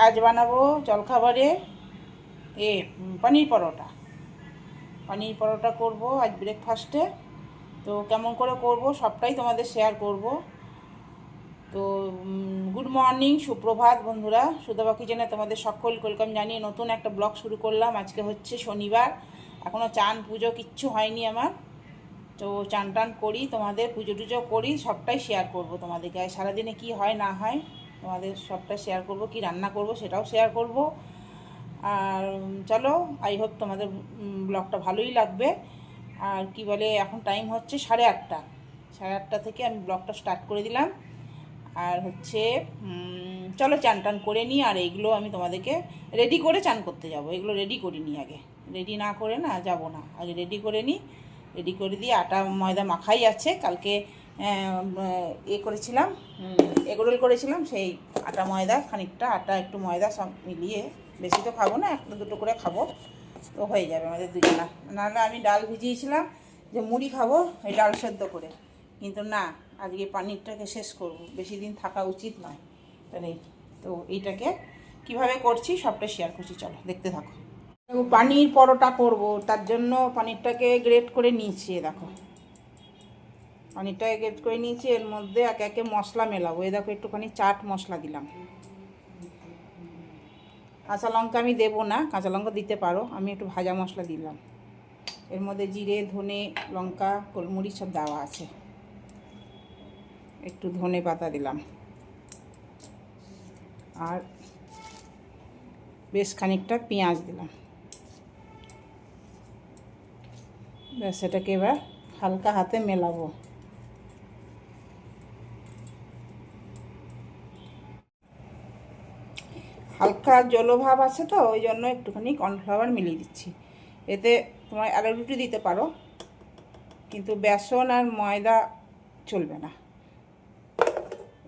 আজ বানাবো জলখাবারে পনির পরোটা। পনির পরোটা করব আজ ব্রেকফাস্টে। তো কেমন করে করব সবটাই তোমাদের শেয়ার করব। তো গুড মর্নিং, সুপ্রভাত বন্ধুরা। সুধাবা কিচেনে তোমাদের সকল ওয়েলকাম জানিয়ে নতুন একটা ব্লগ শুরু করলাম। আজকে হচ্ছে শনিবার, এখনও চান পুজো কিচ্ছু হয়নি আমার। তো চান টান করি, তোমাদের পুজো টুজো করি, সবটাই শেয়ার করব তোমাদেরকে। সারাদিনে কি হয় না হয় তোমাদের সবটা শেয়ার করব, কি রান্না করব সেটাও শেয়ার করব। আর চলো, আই হোপ তোমাদের ব্লগটা ভালোই লাগবে। আর কি বলে, এখন টাইম হচ্ছে 8:30। 8:30 থেকে আমি ব্লগটা স্টার্ট করে দিলাম। আর হচ্ছে চলো চান টান করে নিই। আর এইগুলো আমি তোমাদেরকে রেডি করে চান করতে যাব। এগুলো রেডি করিনি, আগে রেডি না করে না যাব না, আগে রেডি করে নিই। রেডি করে দিয়ে আটা ময়দা মাখাই আছে, কালকে করেছিলাম, এগরোল করেছিলাম। সেই আটা ময়দা খানিকটা, আটা একটু ময়দা সব মিলিয়ে, বেশি তো খাবো না, একটা দুটো করে খাবো, তো হয়ে যাবে আমাদের দুজনা। নাহলে আমি ডাল ভিজিয়েছিলাম যে মুড়ি খাবো এই ডাল সেদ্ধ করে, কিন্তু না, আজকে পানিরটাকে শেষ করব, বেশি দিন থাকা উচিত নয়। তাহলে তো এইটাকে কিভাবে করছি সবটা শেয়ার করছি, চলো দেখতে থাকো। পানির পরোটা করব, তার জন্য পানিরটাকে গ্রেট করে নিয়েছি। দেখো পানিরটাকে গ্রেট করে নিয়েছি, এর মধ্যে একে একে মশলা মেলাবো। এই দেখো একটুখানি চাট মশলা দিলাম। কাঁচা লঙ্কা আমি দেবো না, কাঁচা লঙ্কা দিতে পারো, আমি একটু ভাজা মশলা দিলাম। এর মধ্যে জিরে, ধনে, লঙ্কা, গোলমরিচ সব দেওয়া আছে। একটু ধনে পাতা দিলাম, আর বেশ খানিকটা পেঁয়াজ দিলাম। ব্যাস, সেটাকে এবার হালকা হাতে মেলাবো। হালকা জলভাব আছে তো, ওই জন্য একটুখানি কর্নফ্লাওয়ার মিলিয়ে দিচ্ছি। এতে তোমার রুটি দিতে পারো, কিন্তু বেসন আর ময়দা চলবে না।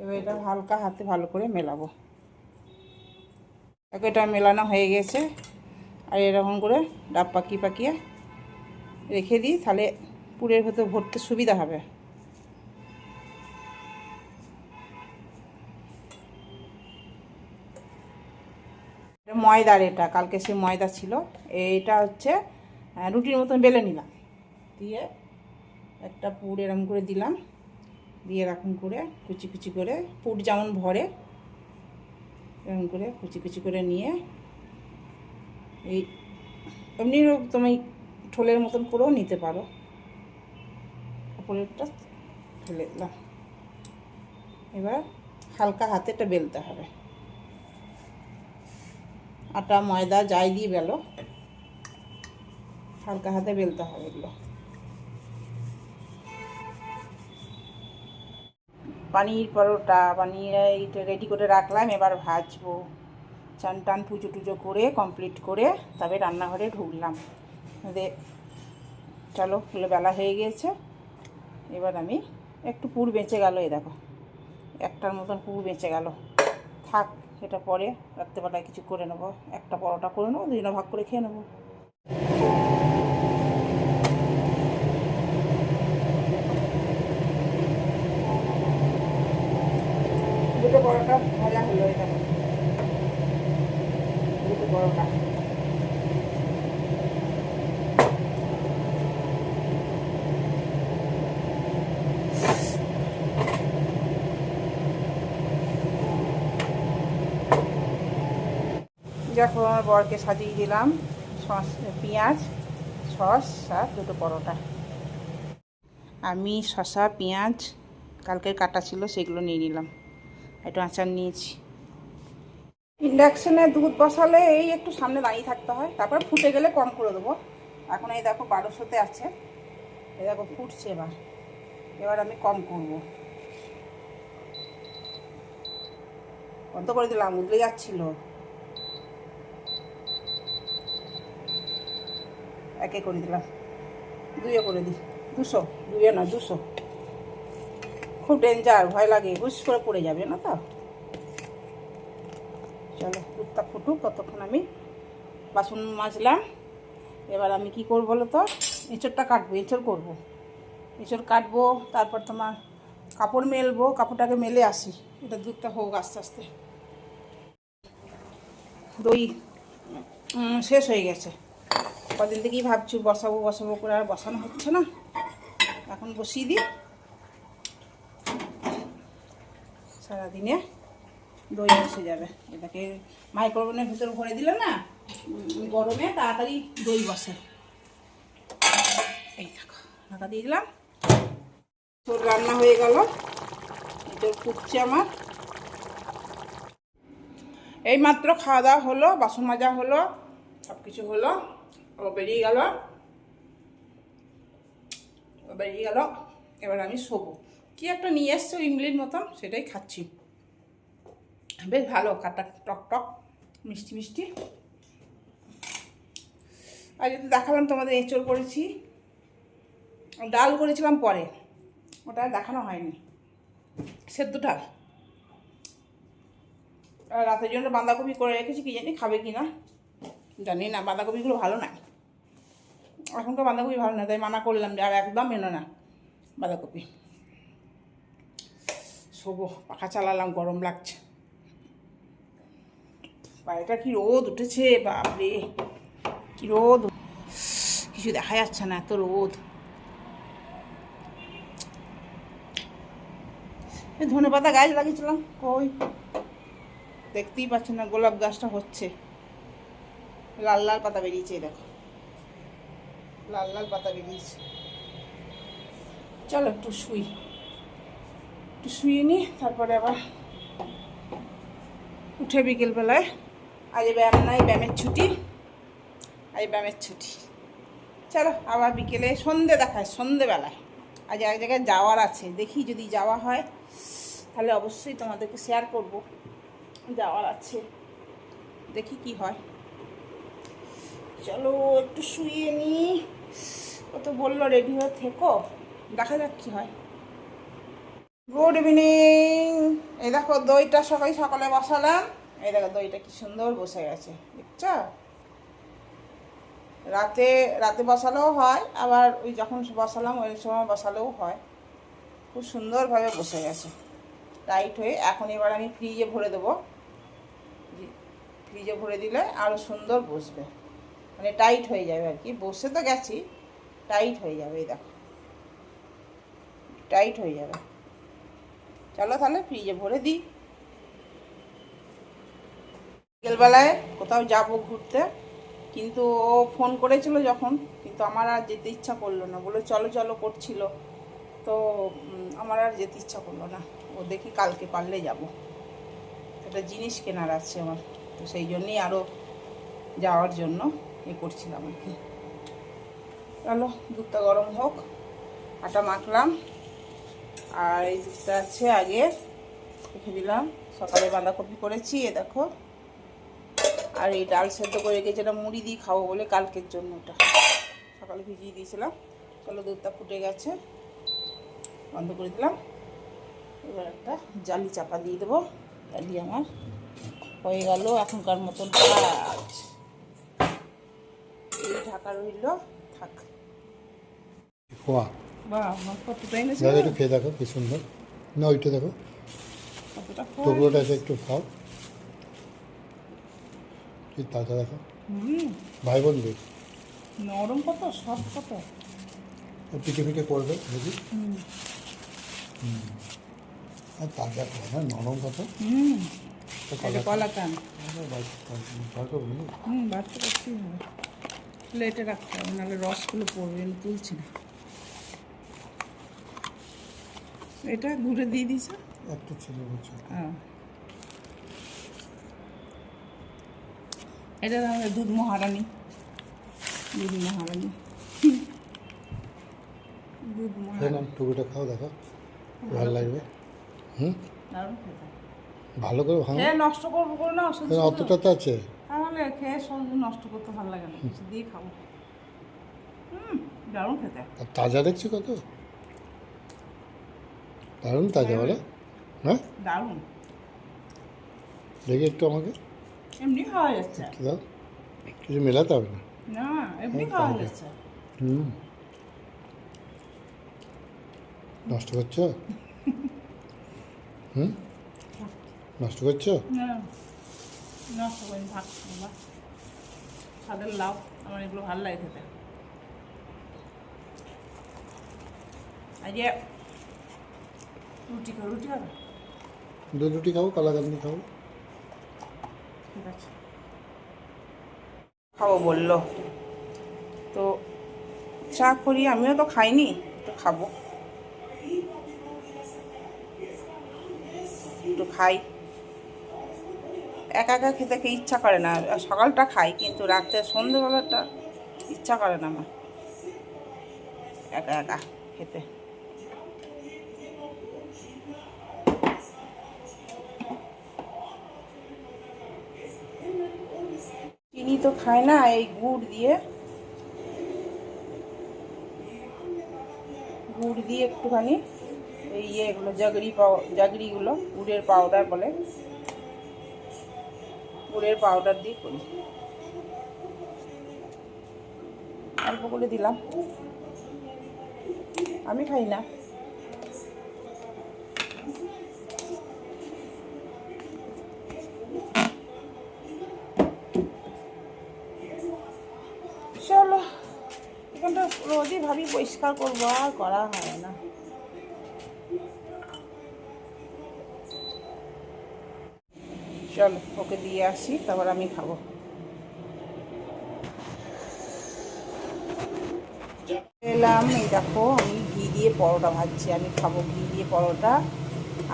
এবার এটা হালকা হাতে ভালো করে মেলাবো। এটা মেলানো হয়ে গেছে। আর এরকম করে ডাব পাকিয়ে রেখে দিই, তাহলে পুরের ভেতর ভরতে সুবিধা হবে। ময়দার, এটা কালকে সে ময়দা ছিল। এটা হচ্ছে রুটির মতন বেলে নিলাম, দিয়ে একটা পুর এরকম করে দিলাম, দিয়ে এরকম করে কুচি কুচি করে, পুর যেমন ভরে এরকম করে কুচি কুচি করে নিয়ে, এই এমনি তুমি ঠোলের মতন করেও নিতে পারো। কাপড়েরটা ফেলে দিলাম। এবার হালকা হাতে এটা বেলতে হবে। আটা ময়দা যাই দিয়ে বেলো, হালকা হাতে বেলতে হবে এগুলো। পানির পরোটা বানিয়ে এইটা রেডি করে রাখলাম, এবার ভাজবো। চান টান পুজো টুজো করে কমপ্লিট করে তবে রান্নাঘরে ঢুকলাম। চলো, বেলা হয়ে গিয়েছে। এবার আমি একটু পুর বেঁচে গেল, এই দেখো একটার মতন পুর বেঁচে গেল, থাক, এটা পরে রাত্রেবেলায় কিছু করে নেবো। একটা পরোটা করে নেবো, দুজনে ভাগ করে খেয়ে নেবো। দুটো পরোটা ভাজা হলো, এটা দুটো পরোটা। দেখো আমার বরকে সাজিয়ে দিলাম, সস, পেঁয়াজ, সস আর দুটো পরোটা। আমি শসা পেঁয়াজ কালকের কাটা ছিল সেগুলো নিয়ে নিলাম, একটু আচার নিয়েছি। ইন্ডাকশানে দুধ বসালে এই একটু সামনে দাঁড়িয়ে থাকতে হয়, তারপর ফুটে গেলে কম করে দেবো। এখন এই দেখো 1200-তে আছে, এই দেখো ফুটছে। এবার এবার আমি কম করব, বন্ধ করে দিলাম, উঠলে যাচ্ছিল। একে করে দিলাম, দুইয়ে করে দিই, 200, দুইয়ে না 200। খুব ডেঞ্জার, ভয় লাগে, হুস করে পড়ে যাবে না তো। চলো দুধটা ফুটুক, ততক্ষণ আমি বাসন মাজলাম। এবার আমি কি করবো বলো তো, এঁচড়টা কাটবো, এঁচড় করবো, এঁচড় কাটবো। তারপর তোমার কাপড় মেলবো, কাপড়টাকে মেলে আসি, এটা দুধটা হোক আস্তে আস্তে। দই শেষ হয়ে গেছে। কদিন থেকেই ভাবছি বসাবো বসাবো করে, আর বসানো হচ্ছে না। এখন বসিয়ে দিই, সারাদিনে দই বসে যাবে। এটাকে মাইক্রোওভেনের ভিতর ভরে দিলে না গরমে তাড়াতাড়ি দই বসে। এই দেখো, ঢাকা দিয়ে দিলাম। তোর রান্না হয়ে গেল, তোর ফুটছে আমার। এই মাত্র খাওয়া দাওয়া হলো, বাসন মাজা হলো, সব কিছু হলো। ও বেরিয়ে গেল। এবার আমি শোবো। কি একটা নিয়ে এসছো ইমলির মতন, সেটাই খাচ্ছি। বেশ ভালো, কাটা টক টক মিষ্টি মিষ্টি। আর যদি দেখালাম তোমাদের এঁচড় করেছি, ডাল করেছিলাম পরে, ওটা দেখানো হয়নি। সেদ্ধ ডাল। রাতের জন্য বাঁধাকপি করে রেখেছি, কি জানি খাবে কি না জানি না। বাঁধাকপিগুলো ভালো না, এখনকার বাঁধাকপি ভালো না, তাই মানা করলাম যে আর একদম এনো না বাঁধাকপি। শোবো, পাখা চালালাম, গরম লাগছে। বাইরেটা কি রোদ উঠেছে, বাপরে কি রোদ, কিছু দেখা যাচ্ছে না, এত রোদ। ধনেপাতা গাছ লাগিয়েছিলাম, কই দেখতেই পাচ্ছ না। গোলাপ গাছটা হচ্ছে, লাল লাল পাতা বেরিয়েছে, দেখো লাল লাল পাতা বেরিয়েছে। চলো একটু শুয়ে নি, তারপরে আবার উঠে বিকেলবেলায়। আজ ব্যায়াম নাই, ব্যায়ামের ছুটি, আজ ব্যায়ামের ছুটি। চলো আবার বিকেলে সন্ধে দেখায়, সন্ধেবেলায় আজ এক জায়গায় যাওয়ার আছে। দেখি যদি যাওয়া হয় তাহলে অবশ্যই তোমাদেরকে শেয়ার করব। যাওয়ার আছে, দেখি কি হয়। চলো একটু শুয়ে নি। ও তো বললো রেডি হয়ে থেকো, দেখা যাক কি হয়। Good evening. এই দেখো দইটা সকালে বসালাম। এই দেখো দইটা কি সুন্দর বসে গেছে, দেখছো? রাতে বসালেও হয়, আবার ওই যখন বসালাম ওই সময় বসালেও হয়। খুব সুন্দরভাবে বসে গেছে, টাইট হয়ে। এখন এবার আমি ফ্রিজে ভরে দেবো। ফ্রিজে ভরে দিলে আরও সুন্দর বসবে, মানে টাইট হয়ে যাবে আর কি। বসে তো গেছি, টাইট হয়ে যাবে। এই দেখো টাইট হয়ে যাবে। চলো তাহলে ফ্রিজে ভরে দিই। বিকেলবেলায় কোথাও যাব ঘুরতে, কিন্তু ও ফোন করেছিল যখন, কিন্তু আমার আর যেতে ইচ্ছা করলো না। বলে চলো চলো করছিল, তো আমার আর যেতে ইচ্ছা করলো না। ও দেখি কালকে পারলে যাব, একটা জিনিস কেনার আছে আমার, তো সেই জন্যই আরও যাওয়ার জন্য করছিলাম আর কি। চলো দুধটা গরম হোক, আটা মাখলাম, আর এই দুধটা আছে আগে রেখে দিলাম। সকালে বাঁধাকপি করেছি, এ দেখো। আর এই ডাল সেদ্ধ করে রেখেছি, এটা মুড়ি দিয়ে খাবো বলে কালকের জন্য, ওটা সকালে ভিজিয়ে দিয়েছিলাম। চলো দুধটা ফুটে গেছে, বন্ধ করে দিলাম। এবার একটা জালি চাপা দিয়ে দেবো, জালি আমার হয়ে গেল এখনকার মতন কাজ। এই ঢাকা রইল, থাক। একটু খেয়ে দেখো কি সুন্দর না, ওইটা দেখো টুকরোটা একটু খাও, কি তাজা দেখো। ভাই বন্ধু নরম কত, সব কত, পিঠে পিঠে করবে বুঝি। আর তাজা না, নরম কত। কলাকান বাড়তে করতেই হবে, প্লেটে রাখতে হবে, নাহলে রসগুলো পড়বে। আমি তুলছি না, এটা ঘুরে দিয়ে দিছ একটা ছিল বলছে। এটা তাহলে দুধ মহারানি, টুকুটা খাও দেখো, ভালো লাগবে। দারুণ খেতে, ভালো করে ভালো নষ্ট করবো করে না, অতটা তো আছে, তাহলে খেয়ে সহজ নষ্ট করতে ভালো লাগে না, কিছু দিয়ে খাবো। দারুণ খেতে, আর তাজা দেখছি কত দারুণ তাজা বলে। হ্যাঁ দারুণ, দেখি একটু আমাকে এমনি খাওয়া যাচ্ছে, দাও, কিছু মেলাতে হবে না, না এমনি খাওয়া যাচ্ছে। নষ্ট করছো? নষ্ট করছো? নষ্ট করে থাক বাবা, ছাদের লাউ, আমার এগুলো ভালো লাগে খেতে। আজকে রুটি খাও, রুটি খাবে? দুধ রুটি খাও, কালাকান্দি খাও। ঠিক আছে, খাবো বললো তো চা করি, আমিও তো খাইনি, একটু খাবো, একটু খাই। একা একা খেতে ইচ্ছা করে না, সকালটা খাই কিন্তু রাতে সন্ধ্যেবেলাটা ইচ্ছা করে না আমার একা একা খেতে। চিনি তো খায় না, এই গুড় দিয়ে একটুখানি এই এগুলো জাগরিগুলো গুড়ের পাউডার বলে, গুড়ের পাউডার দিয়ে করি, অল্প করে দিলাম, আমি খাই না। চলো, এখানটা রোজই ভাবি পরিষ্কার করবো, আর করা হয় না। চলো ওকে দিয়ে আসি, তারপর আমি খাবো। এলাম, এই দেখো আমি ঘি দিয়ে পরোটা ভাজছি, আমি খাবো ঘি দিয়ে পরোটা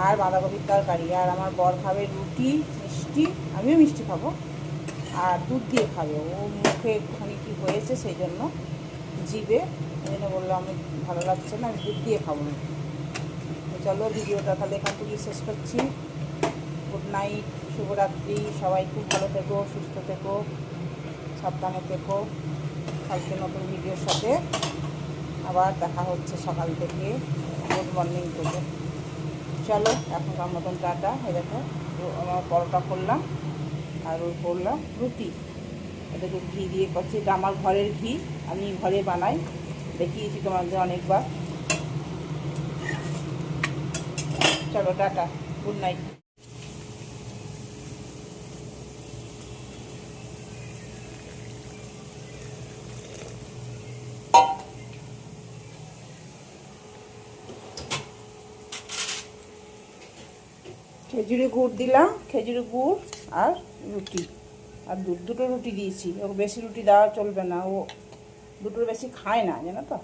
আর বাঁধাকপির তরকারি। আর আমার বর খাবে রুটি মিষ্টি, আমিও মিষ্টি খাবো, আর দুধ দিয়ে খাবে। ও মুখে একটুখানি কী হয়েছে সেই জন্য, জিভে, এই জন্য বললো আমি ভালো লাগছে না, আমি দুধ দিয়ে খাবো না। চলো ভিডিওটা তাহলে এখান থেকে শেষ করছি। গুড নাইট, শুভরাত্রি, সবাই খুব ভালো থেকো, সুস্থ থেকো, সাবধানে থেকো। কালকে নতুন ভিডিওর সাথে আবার দেখা হচ্ছে সকাল থেকে, গুড মর্নিং থেকে। চলো এখনকার মতন টাটা। এই দেখো আমার পরোটা করলাম আর ওই করলাম রুটি, এটাকে ঘি দিয়ে করছি, এটা আমার ঘরের ঘি, আমি ঘরে বানাই, দেখিয়েছি তোমাদের অনেকবার। চলো টাটা, গুড নাইট। খেজুরি গুড় দিলাম, খেজুরি গুড় আর রুটি আর দুটো রুটি দিয়েছি। ওকে বেশি রুটি দেওয়া চলবে না, ও দুটোর বেশি খায় না, জানো তো।